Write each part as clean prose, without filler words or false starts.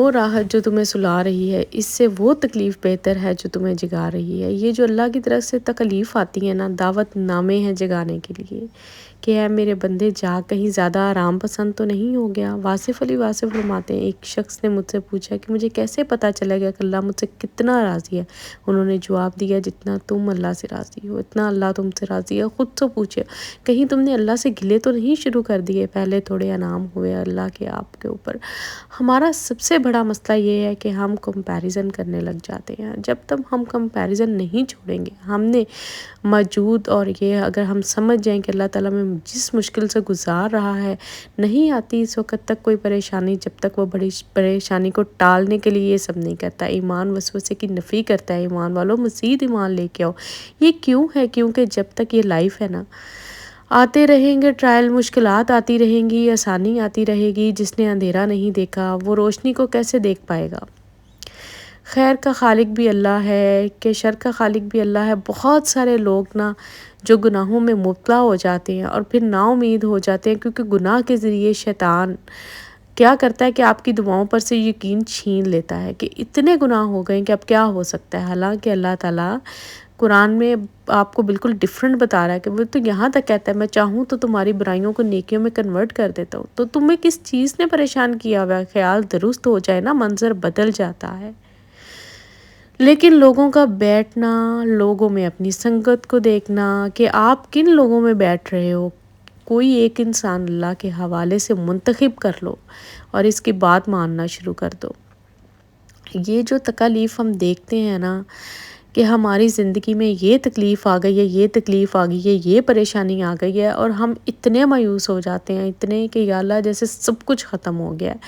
वो राहत जो तुम्हें सुला रही है, इससे वो तकलीफ़ बेहतर है जो तुम्हें जगा रही है। ये जो अल्लाह की तरफ से तकलीफ़ आती है ना, दावतनामे हैं जगाने के लिए कि है मेरे बंदे जा कहीं ज़्यादा आराम पसंद तो नहीं हो गया। वासिफ़ अली वासिफ़ फरमाते हैं, एक शख्स ने मुझसे पूछा कि मुझे कैसे पता चलेगा कि अल्लाह मुझसे कितना राज़ी है। उन्होंने जवाब दिया, जितना तुम अल्लाह से राज़ी हो इतना अल्लाह तुमसे राज़ी है। ख़ुद से पूछे, कहीं तुमने अल्लाह से गिले तो नहीं शुरू कर दिए? पहले थोड़े इनाम हुए अल्लाह के आपके ऊपर। हमारा सबसे बड़ा मसला ये है कि हम कंपैरिज़न करने लग जाते हैं। जब तक हम कंपैरिज़न नहीं छोड़ेंगे, हमने मौजूद और ये अगर हम समझ जाएं कि अल्लाह ताला में जिस मुश्किल से गुज़ार रहा है, नहीं आती इस वक़्त तक कोई परेशानी जब तक वो बड़ी परेशानी को टालने के लिए ये सब नहीं करता। ईमान वसवसे की नफ़ी करता है। ईमान वालों मज़ीद ईमान लेके आओ। ये क्यों है? क्योंकि जब तक ये लाइफ़ है ना, आते रहेंगे ट्रायल, मुश्किलात आती रहेंगी, आसानी आती रहेगी। जिसने अंधेरा नहीं देखा वो रोशनी को कैसे देख पाएगा? खैर का खालिक भी अल्लाह है कि शर का खालिक भी अल्लाह है। बहुत सारे लोग ना जो गुनाहों में मुब्तला हो जाते हैं और फिर नाउम्मीद हो जाते हैं, क्योंकि गुनाह के ज़रिए शैतान क्या करता है कि आपकी दुआओं पर से यकीन छीन लेता है कि इतने गुनाह हो गए कि अब क्या हो सकता है। हालांकि अल्लाह ताला कुरान में आपको बिल्कुल डिफरेंट बता रहा है कि वो तो यहाँ तक कहता है, मैं चाहूँ तो तुम्हारी बुराइयों को नेकियों में कन्वर्ट कर देता हूँ। तो तुम्हें किस चीज़ ने परेशान किया हुआ है? ख्याल दुरुस्त हो जाए ना, मंजर बदल जाता है। लेकिन लोगों का बैठना, लोगों में अपनी संगत को देखना कि आप किन लोगों में बैठ रहे हो, कोई एक इंसान अल्लाह के हवाले से मुंतखब कर लो और इसकी बात मानना शुरू कर दो। ये जो तकलीफ़ हम देखते हैं ना कि हमारी ज़िंदगी में ये तकलीफ़ आ गई है, ये तकलीफ़ आ गई है, ये परेशानी आ गई है, और हम इतने मायूस हो जाते हैं, इतने कि या अल्लाह जैसे सब कुछ ख़त्म हो गया है।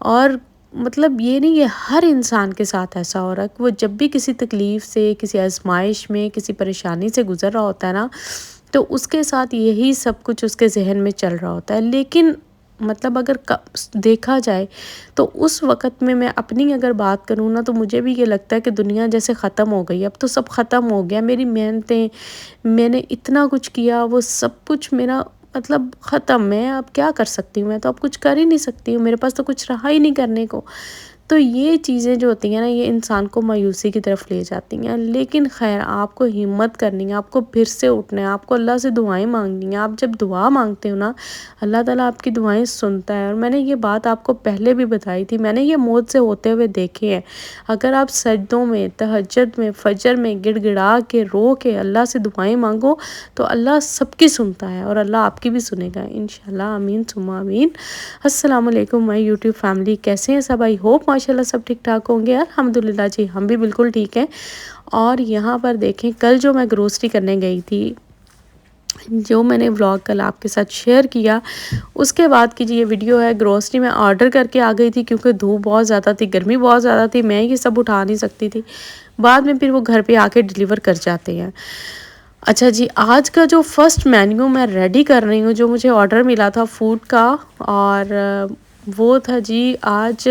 और मतलब ये नहीं, ये हर इंसान के साथ ऐसा हो रहा है कि वो जब भी किसी तकलीफ़ से, किसी आज़माइश में, किसी परेशानी से गुज़र रहा होता है ना, तो उसके साथ यही सब कुछ उसके ज़हन में चल रहा होता है। लेकिन मतलब अगर देखा जाए तो उस वक़्त में मैं अपनी अगर बात करूँ ना, तो मुझे भी ये लगता है कि दुनिया जैसे ख़त्म हो गई, अब तो सब ख़त्म हो गया। मेरी मेहनतें, मैंने इतना कुछ किया, वो सब कुछ मेरा मतलब ख़त्म। मैं अब क्या कर सकती हूँ? मैं तो अब कुछ कर ही नहीं सकती हूँ, मेरे पास तो कुछ रहा ही नहीं करने को। तो ये चीज़ें जो होती हैं ना, ये इंसान को मायूसी की तरफ ले जाती हैं। लेकिन खैर, आपको हिम्मत करनी है, आपको फिर से उठना है, आपको अल्लाह से दुआएं मांगनी है। आप जब दुआ मांगते हो ना, अल्लाह ताला आपकी दुआएं सुनता है। और मैंने ये बात आपको पहले भी बताई थी, मैंने ये मौत से होते हुए देखे हैं। अगर आप सजदों में, तहज्जुद में, फजर में गिड़गिड़ा के, रो के अल्लाह से दुआएं मांगो तो अल्लाह सबकी सुनता है और अल्लाह आपकी भी सुनेगा इंशाल्लाह। आमीन सुम्मा आमीन। अस्सलाम वालेकुम माय यूट्यूब फैमिली, कैसे हैं सब? आई होप माशाल्लाह सब ठीक ठाक होंगे। अल्हम्दुलिल्लाह जी, हम भी बिल्कुल ठीक हैं। और यहाँ पर देखें, कल जो मैं ग्रोसरी करने गई थी, जो मैंने व्लॉग कल आपके साथ शेयर किया, उसके बाद की जो ये वीडियो है, ग्रोसरी में ऑर्डर करके आ गई थी क्योंकि धूप बहुत ज़्यादा थी, गर्मी बहुत ज़्यादा थी, मैं ये सब उठा नहीं सकती थी। बाद में फिर वो घर पे आके डिलीवर कर जाते हैं। अच्छा जी, आज का जो फर्स्ट मेन्यू मैं रेडी कर रही हूँ, जो मुझे ऑर्डर मिला था फूड का, और वो था जी आज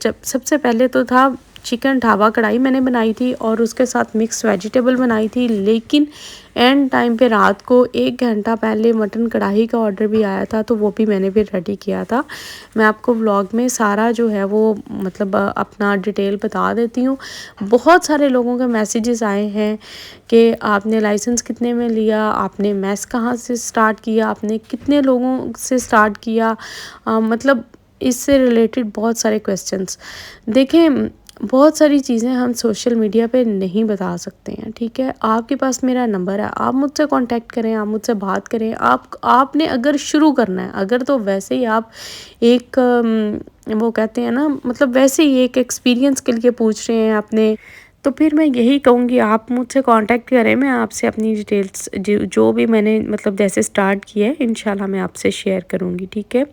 जब सबसे पहले तो था चिकन ढाबा कढ़ाई मैंने बनाई थी और उसके साथ मिक्स वेजिटेबल बनाई थी। लेकिन एंड टाइम पे रात को 1 घंटा पहले मटन कढ़ाई का ऑर्डर भी आया था, तो वो भी मैंने भी रेडी किया था। मैं आपको व्लॉग में सारा जो है वो मतलब अपना डिटेल बता देती हूँ। बहुत सारे लोगों के मैसेजेस आए हैं कि आपने लाइसेंस कितने में लिया, आपने मैस कहाँ से स्टार्ट किया, आपने कितने लोगों से स्टार्ट किया, मतलब इससे रिलेटेड बहुत सारे क्वेश्चंस। देखें, बहुत सारी चीज़ें हम सोशल मीडिया पे नहीं बता सकते हैं, ठीक है? आपके पास मेरा नंबर है, आप मुझसे कांटेक्ट करें, आप मुझसे बात करें। आपने अगर शुरू करना है, अगर तो वैसे ही आप एक वो कहते हैं ना, मतलब वैसे ही एक एक्सपीरियंस के लिए पूछ रहे हैं अपने, तो फिर मैं यही कहूँगी आप मुझसे कांटेक्ट करें। मैं आपसे अपनी डिटेल्स जो भी मैंने मतलब जैसे स्टार्ट किया है, इंशाल्लाह मैं आपसे शेयर करूँगी, ठीक है?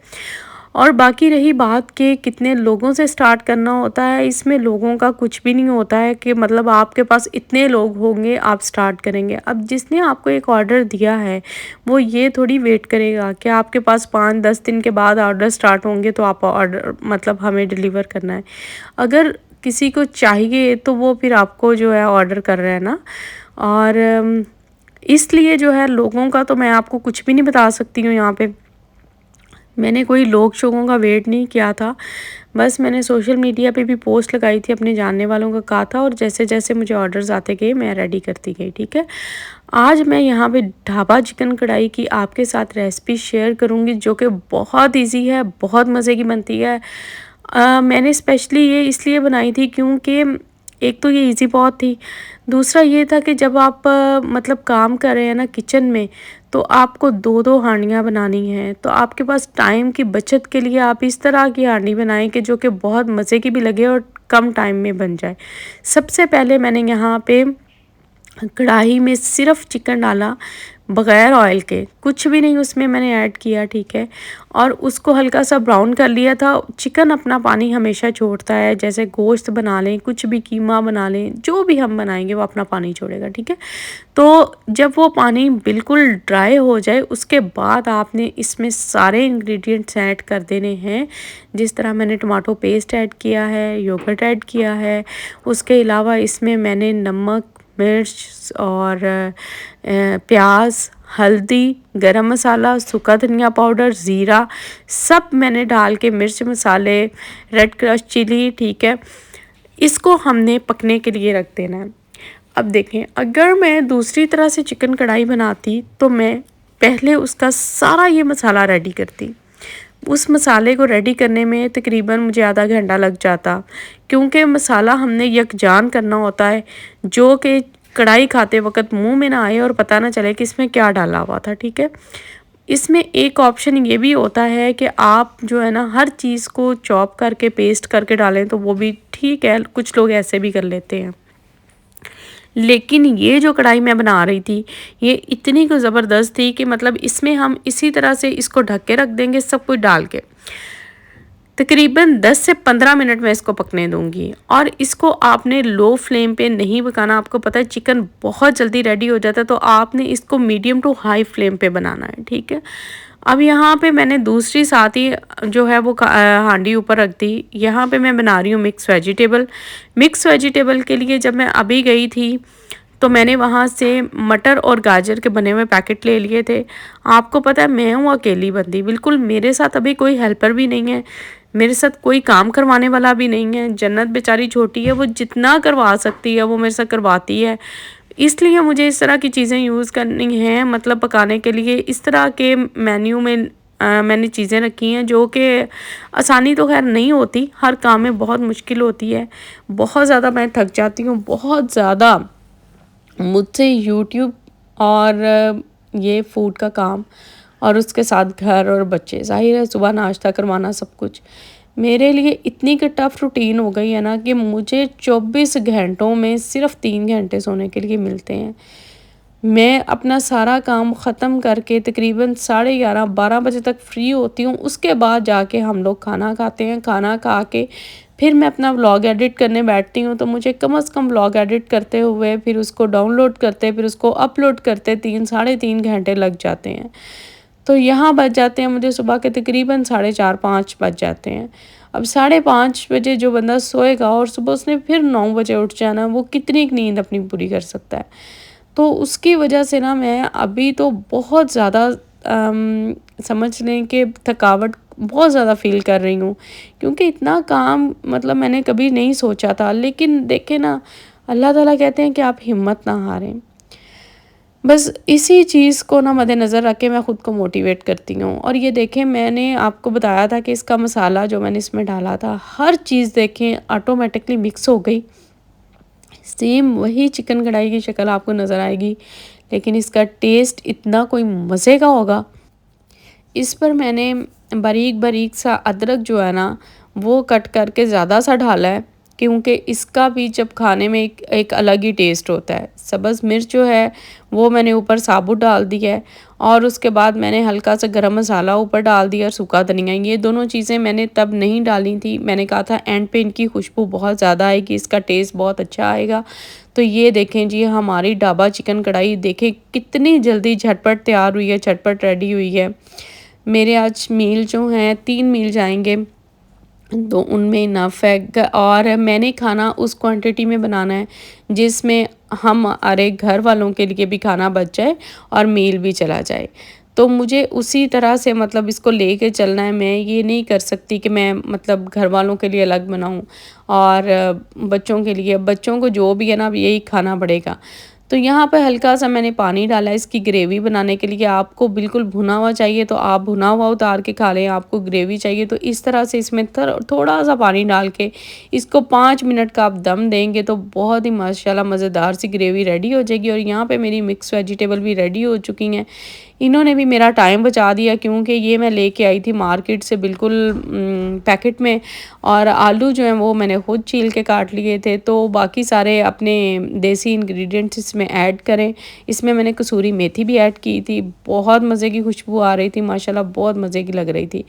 और बाकी रही बात कि कितने लोगों से स्टार्ट करना होता है, इसमें लोगों का कुछ भी नहीं होता है कि मतलब आपके पास इतने लोग होंगे आप स्टार्ट करेंगे। अब जिसने आपको एक ऑर्डर दिया है, वो ये थोड़ी वेट करेगा कि आपके पास 5-10 दिन के बाद ऑर्डर स्टार्ट होंगे तो आप ऑर्डर मतलब हमें डिलीवर करना है। अगर किसी को चाहिए तो वो फिर आपको जो है ऑर्डर कर रहा है ना। और इसलिए जो है लोगों का तो मैं आपको कुछ भी नहीं बता सकती हूँ यहाँ पे। मैंने कोई लोग शोगों का वेट नहीं किया था, बस मैंने सोशल मीडिया पे भी पोस्ट लगाई थी, अपने जानने वालों को कहा था और जैसे-जैसे मुझे ऑर्डर्स आते गए मैं रेडी करती गई, ठीक है। आज मैं यहाँ पे ढाबा चिकन कढ़ाई की आपके साथ रेसिपी शेयर करूँगी जो कि बहुत ईज़ी है, बहुत मज़े की बनती है। मैंने स्पेशली ये इसलिए बनाई थी क्योंकि एक तो ये ईज़ी बहुत थी, दूसरा ये था कि जब आप मतलब काम कर रहे हैं ना किचन में, तो आपको 2-2 हांडियाँ बनानी हैं, तो आपके पास टाइम की बचत के लिए आप इस तरह की हांडी बनाएँ कि जो कि बहुत मज़े की भी लगे और कम टाइम में बन जाए। सबसे पहले मैंने यहाँ पे कढ़ाई में सिर्फ चिकन डाला, बग़ैर ऑयल के, कुछ भी नहीं उसमें मैंने ऐड किया, ठीक है। और उसको हल्का सा ब्राउन कर लिया था। चिकन अपना पानी हमेशा छोड़ता है, जैसे गोश्त बना लें, कुछ भी कीमा बना लें, जो भी हम बनाएंगे वो अपना पानी छोड़ेगा, ठीक है। तो जब वो पानी बिल्कुल ड्राई हो जाए उसके बाद आपने इसमें सारे इंग्रेडिएंट्स ऐड कर देने हैं। जिस तरह मैंने टमाटो पेस्ट ऐड किया है, योगर्ट ऐड किया है, उसके अलावा इसमें मैंने नमक, मिर्च और प्याज, हल्दी, गरम मसाला, सूखा धनिया पाउडर, ज़ीरा सब मैंने डाल के, मिर्च मसाले, रेड क्रश चिली, ठीक है। इसको हमने पकने के लिए रख देना है। अब देखें, अगर मैं दूसरी तरह से चिकन कढ़ाई बनाती तो मैं पहले उसका सारा ये मसाला रेडी करती। उस मसाले को रेडी करने में तकरीबन मुझे आधा घंटा लग जाता, क्योंकि मसाला हमने यकजान करना होता है जो कि कढ़ाई खाते वक्त मुंह में ना आए और पता ना चले कि इसमें क्या डाला हुआ था, ठीक है। इसमें एक ऑप्शन ये भी होता है कि आप जो है ना हर चीज़ को चॉप करके पेस्ट करके डालें, तो वो भी ठीक है, कुछ लोग ऐसे भी कर लेते हैं। लेकिन ये जो कढ़ाई मैं बना रही थी ये इतनी को ज़बरदस्त थी कि मतलब इसमें हम इसी तरह से इसको ढक के रख देंगे, सब कुछ डाल के तकरीबन 10 से 15 मिनट में इसको पकने दूंगी। और इसको आपने लो फ्लेम पे नहीं पकाना, आपको पता है चिकन बहुत जल्दी रेडी हो जाता है, तो आपने इसको मीडियम टू हाई फ्लेम पे बनाना है, ठीक है। अब यहाँ पे मैंने दूसरी साथ ही जो है वो हांडी ऊपर रख दी। यहाँ पे मैं बना रही हूँ मिक्स वेजिटेबल। मिक्स वेजिटेबल के लिए जब मैं अभी गई थी तो मैंने वहाँ से मटर और गाजर के बने हुए पैकेट ले लिए थे। आपको पता है मैं हूँ अकेली बंदी, बिल्कुल मेरे साथ अभी कोई हेल्पर भी नहीं है, मेरे साथ कोई काम करवाने वाला भी नहीं है। जन्नत बेचारी छोटी है, वो जितना करवा सकती है वो मेरे साथ करवाती है। इसलिए मुझे इस तरह की चीज़ें यूज़ करनी हैं, मतलब पकाने के लिए इस तरह के मेन्यू में मैंने चीज़ें रखी हैं जो कि आसानी तो खैर नहीं होती, हर काम में बहुत मुश्किल होती है। बहुत ज़्यादा मैं थक जाती हूँ, बहुत ज़्यादा मुझसे यूट्यूब और ये फूड का काम और उसके साथ घर और बच्चे, ज़ाहिर है सुबह नाश्ता करवाना, सब कुछ मेरे लिए इतनी कि टफ़ रूटीन हो गई है ना कि मुझे 24 घंटों में सिर्फ 3 घंटे सोने के लिए मिलते हैं। मैं अपना सारा काम ख़त्म करके तकरीबन 11:30-12 बजे तक फ्री होती हूँ। उसके बाद जाके हम लोग खाना खाते हैं। खाना खा के फिर मैं अपना व्लॉग एडिट करने बैठती हूँ, तो मुझे कम से कम व्लॉग एडिट करते हुए फिर उसको डाउनलोड करते, फिर उसको अपलोड करते 3 साढ़े 3 घंटे लग जाते हैं। तो यहाँ बज जाते हैं मुझे सुबह के तकरीबन 4:30-5 बज जाते हैं। अब 5:30 बजे जो बंदा सोएगा और सुबह उसने फिर 9 बजे उठ जाना, वो कितनी नींद अपनी पूरी कर सकता है। तो उसकी वजह से ना मैं अभी तो बहुत ज़्यादा समझ लें कि थकावट बहुत ज़्यादा फ़ील कर रही हूँ, क्योंकि इतना काम मतलब मैंने कभी नहीं सोचा था। लेकिन देखें ना, अल्लाह ताला कहते हैं कि आप हिम्मत ना हारें। बस इसी चीज़ को ना मद्देनज़र रख के मैं ख़ुद को मोटिवेट करती हूँ। और ये देखें, मैंने आपको बताया था कि इसका मसाला जो मैंने इसमें डाला था, हर चीज़ देखें ऑटोमेटिकली मिक्स हो गई। सेम वही चिकन कढ़ाई की शक्ल आपको नज़र आएगी, लेकिन इसका टेस्ट इतना कोई मज़े का होगा। इस पर मैंने बारीक बारीक सा अदरक जो है ना वो कट करके ज़्यादा सा डाला है, क्योंकि इसका भी जब खाने में एक अलग ही टेस्ट होता है। सब्ज़ मिर्च जो है वो मैंने ऊपर साबुत डाल दी है, और उसके बाद मैंने हल्का सा गरम मसाला ऊपर डाल दिया और सूखा धनिया। ये दोनों चीज़ें मैंने तब नहीं डाली थी, मैंने कहा था एंड पे इनकी खुशबू बहुत ज़्यादा आएगी, इसका टेस्ट बहुत अच्छा आएगा। तो ये देखें जी, हमारी ढाबा चिकन कढ़ाई देखें कितनी जल्दी झटपट तैयार हुई है, झटपट रेडी हुई है। मेरे आज मील जो हैं 3 मील जाएंगे, तो उनमें इनफ है। और मैंने खाना उस क्वांटिटी में बनाना है जिसमें हमारे घर वालों के लिए भी खाना बच जाए और मील भी चला जाए। तो मुझे उसी तरह से मतलब इसको लेके चलना है। मैं ये नहीं कर सकती कि मैं मतलब घर वालों के लिए अलग बनाऊँ और बच्चों के लिए, बच्चों को जो भी है ना अब यही खाना पड़ेगा। तो यहाँ पे हल्का-सा मैंने पानी डाला है इसकी ग्रेवी बनाने के लिए। आपको बिल्कुल भुना हुआ चाहिए तो आप भुना हुआ उतार के खा लें, आपको ग्रेवी चाहिए तो इस तरह से इसमें थोड़ा-सा पानी डाल के इसको 5 मिनट का आप दम देंगे तो बहुत ही माशाल्लाह मज़ेदार सी ग्रेवी रेडी हो जाएगी। और यहाँ पे मेरी मिक्स वेजिटेबल भी रेडी हो चुकी हैं। इन्होंने भी मेरा टाइम बचा दिया क्योंकि ये मैं लेके आई थी मार्केट से बिल्कुल पैकेट में, और आलू जो हैं वो मैंने खुद छील के काट लिए थे। तो बाकी सारे अपने देसी इंग्रेडिएंट्स इसमें ऐड करें। इसमें मैंने कसूरी मेथी भी ऐड की थी, बहुत मज़े की खुशबू आ रही थी माशाल्लाह, बहुत मज़े की लग रही थी।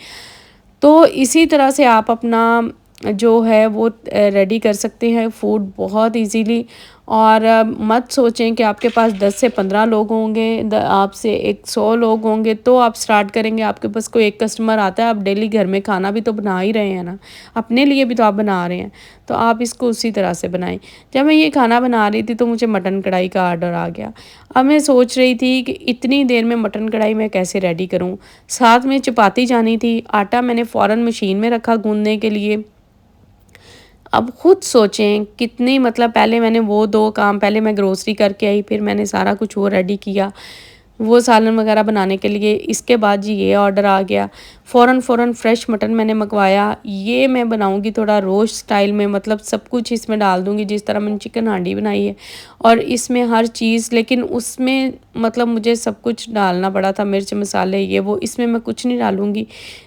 तो इसी तरह से आप अपना जो है वो रेडी कर सकते हैं फूड बहुत इजीली। और मत सोचें कि आपके पास 10 से 15 लोग होंगे, आपसे 100 लोग होंगे तो आप स्टार्ट करेंगे। आपके पास कोई एक कस्टमर आता है, आप डेली घर में खाना भी तो बना ही रहे हैं ना, अपने लिए भी तो आप बना रहे हैं, तो आप इसको उसी तरह से बनाएं। जब मैं ये खाना बना रही थी तो मुझे मटन कढ़ाई का ऑर्डर आ गया। अब मैं सोच रही थी कि इतनी देर में मटन कढ़ाई मैं कैसे रेडी करूँ। साथ में चपाती जानी थी, आटा मैंने फ़ौरन मशीन में रखा गूँदने के लिए। अब खुद सोचें कितनी मतलब पहले मैंने वो 2 काम, पहले मैं ग्रोसरी करके आई, फिर मैंने सारा कुछ वो रेडी किया, वो सालन वगैरह बनाने के लिए। इसके बाद जी ये ऑर्डर आ गया। फ़ौरन फ्रेश मटन मैंने मंगवाया। ये मैं बनाऊँगी थोड़ा रोस्ट स्टाइल में, मतलब सब कुछ इसमें डाल दूँगी जिस तरह मैंने चिकन हांडी बनाई है, और इसमें हर चीज़, लेकिन उसमें मतलब मुझे सब कुछ डालना पड़ा था, मिर्च मसाले ये वो, इसमें मैं कुछ नहीं डालूँगी।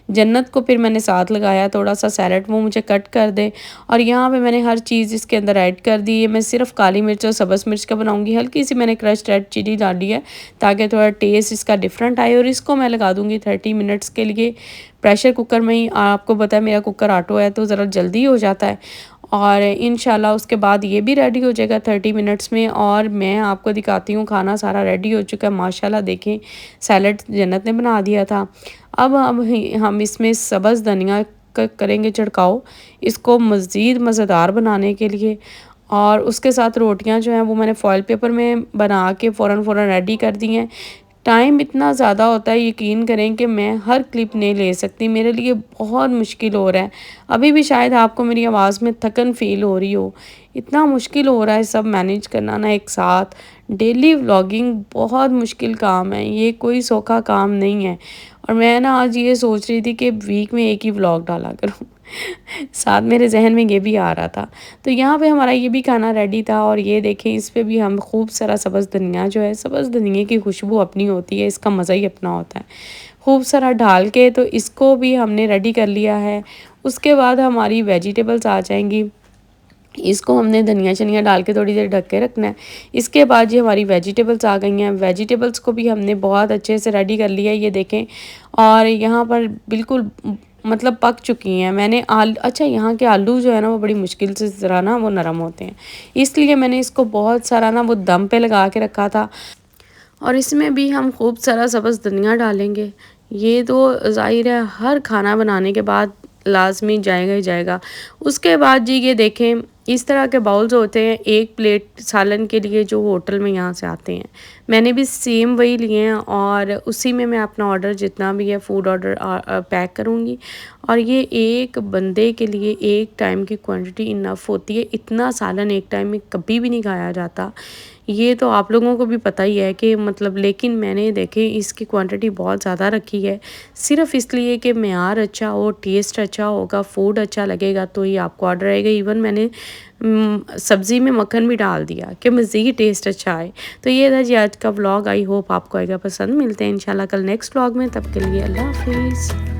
जन्नत को फिर मैंने साथ लगाया, थोड़ा-सा सैलेड वो मुझे कट कर दे, और यहाँ पे मैंने हर चीज़ इसके अंदर ऐड कर दी है। मैं सिर्फ़ काली मिर्च और सब्ज़ मिर्च का बनाऊँगी। हल्की-सी मैंने क्रश्ड रेड चिली डाली है ताकि थोड़ा टेस्ट इसका डिफरेंट आए, और इसको मैं लगा दूँगी 30 मिनट्स के लिए प्रेशर कुकर में ही। आपको पता है मेरा कुकर ऑटो है तो ज़रा जल्दी हो जाता है, और इंशाल्लाह उसके बाद ये भी रेडी हो जाएगा 30 मिनट्स में। और मैं आपको दिखाती हूँ खाना सारा रेडी हो चुका है माशाल्लाह। देखें सैलेड जन्नत ने बना दिया था। अब हम इसमें सब्ज़ धनिया का करेंगे छिड़काव, इसको मज़ीद मज़ेदार बनाने के लिए। और उसके साथ रोटियां जो हैं वो मैंने फॉइल पेपर में बना के फ़ौरन रेडी कर दी हैं। टाइम इतना ज़्यादा होता है, यकीन करें कि मैं हर क्लिप नहीं ले सकती, मेरे लिए बहुत मुश्किल हो रहा है। अभी भी शायद आपको मेरी आवाज़ में थकन फ़ील हो रही हो, इतना मुश्किल हो रहा है सब मैनेज करना ना एक साथ। डेली व्लॉगिंग बहुत मुश्किल काम है, ये कोई सौखा काम नहीं है। और मैं ना आज ये सोच रही थी कि वीक में एक ही व्लॉग डाला करूँ साथ मेरे जहन में ये भी आ रहा था। तो यहाँ पे हमारा ये भी खाना रेडी था, और ये देखें इस पे भी हम खूब सारा सब्ज़ धनिया जो है, सब्ज़ धनिया की खुशबू अपनी होती है, इसका मज़ा ही अपना होता है। खूब सारा डाल के तो इसको भी हमने रेडी कर लिया है। उसके बाद हमारी वेजिटेबल्स आ जाएंगी, इसको हमने धनिया शनिया डाल के थोड़ी देर ढक के रखना है। इसके बाद ये हमारी वेजिटेबल्स आ गई हैं, वेजिटेबल्स को भी हमने बहुत अच्छे से रेडी कर लिया है, ये देखें। और यहाँ पर बिल्कुल मतलब पक चुकी हैं। मैंने अच्छा यहाँ के आलू जो है ना वो बड़ी मुश्किल से ज़रा ना वो नरम होते हैं, इसलिए मैंने इसको बहुत सारा ना वो दम पे लगा के रखा था। और इसमें भी हम खूब सारा सब्ज़ धनिया डालेंगे। ये तो ज़ाहिर है हर खाना बनाने के बाद लाज़मी जाएगा ही जाएगा। उसके बाद जी ये देखें इस तरह के बाउल्स होते हैं एक प्लेट सालन के लिए जो होटल में यहाँ से आते हैं, मैंने भी सेम वही लिए हैं, और उसी में मैं अपना ऑर्डर जितना भी है फूड ऑर्डर पैक करूँगी। और ये एक बंदे के लिए एक टाइम की क्वांटिटी इनफ होती है। इतना सालन एक टाइम में कभी भी नहीं खाया जाता, ये तो आप लोगों को भी पता ही है कि मतलब, लेकिन मैंने देखे इसकी क्वांटिटी बहुत ज़्यादा रखी है सिर्फ़ इसलिए कि मेयार अच्छा हो, टेस्ट अच्छा होगा, फूड अच्छा लगेगा तो ये आपको ऑर्डर आएगा। इवन मैंने सब्ज़ी में मक्खन भी डाल दिया कि मज़ीद टेस्ट अच्छा आए। तो ये था जी आज का व्लॉग, आई होप आपको आएगा पसंद। मिलते हैं इंशाल्लाह कल नेक्स्ट व्लॉग में, तब के लिए अल्लाह हाफिज़।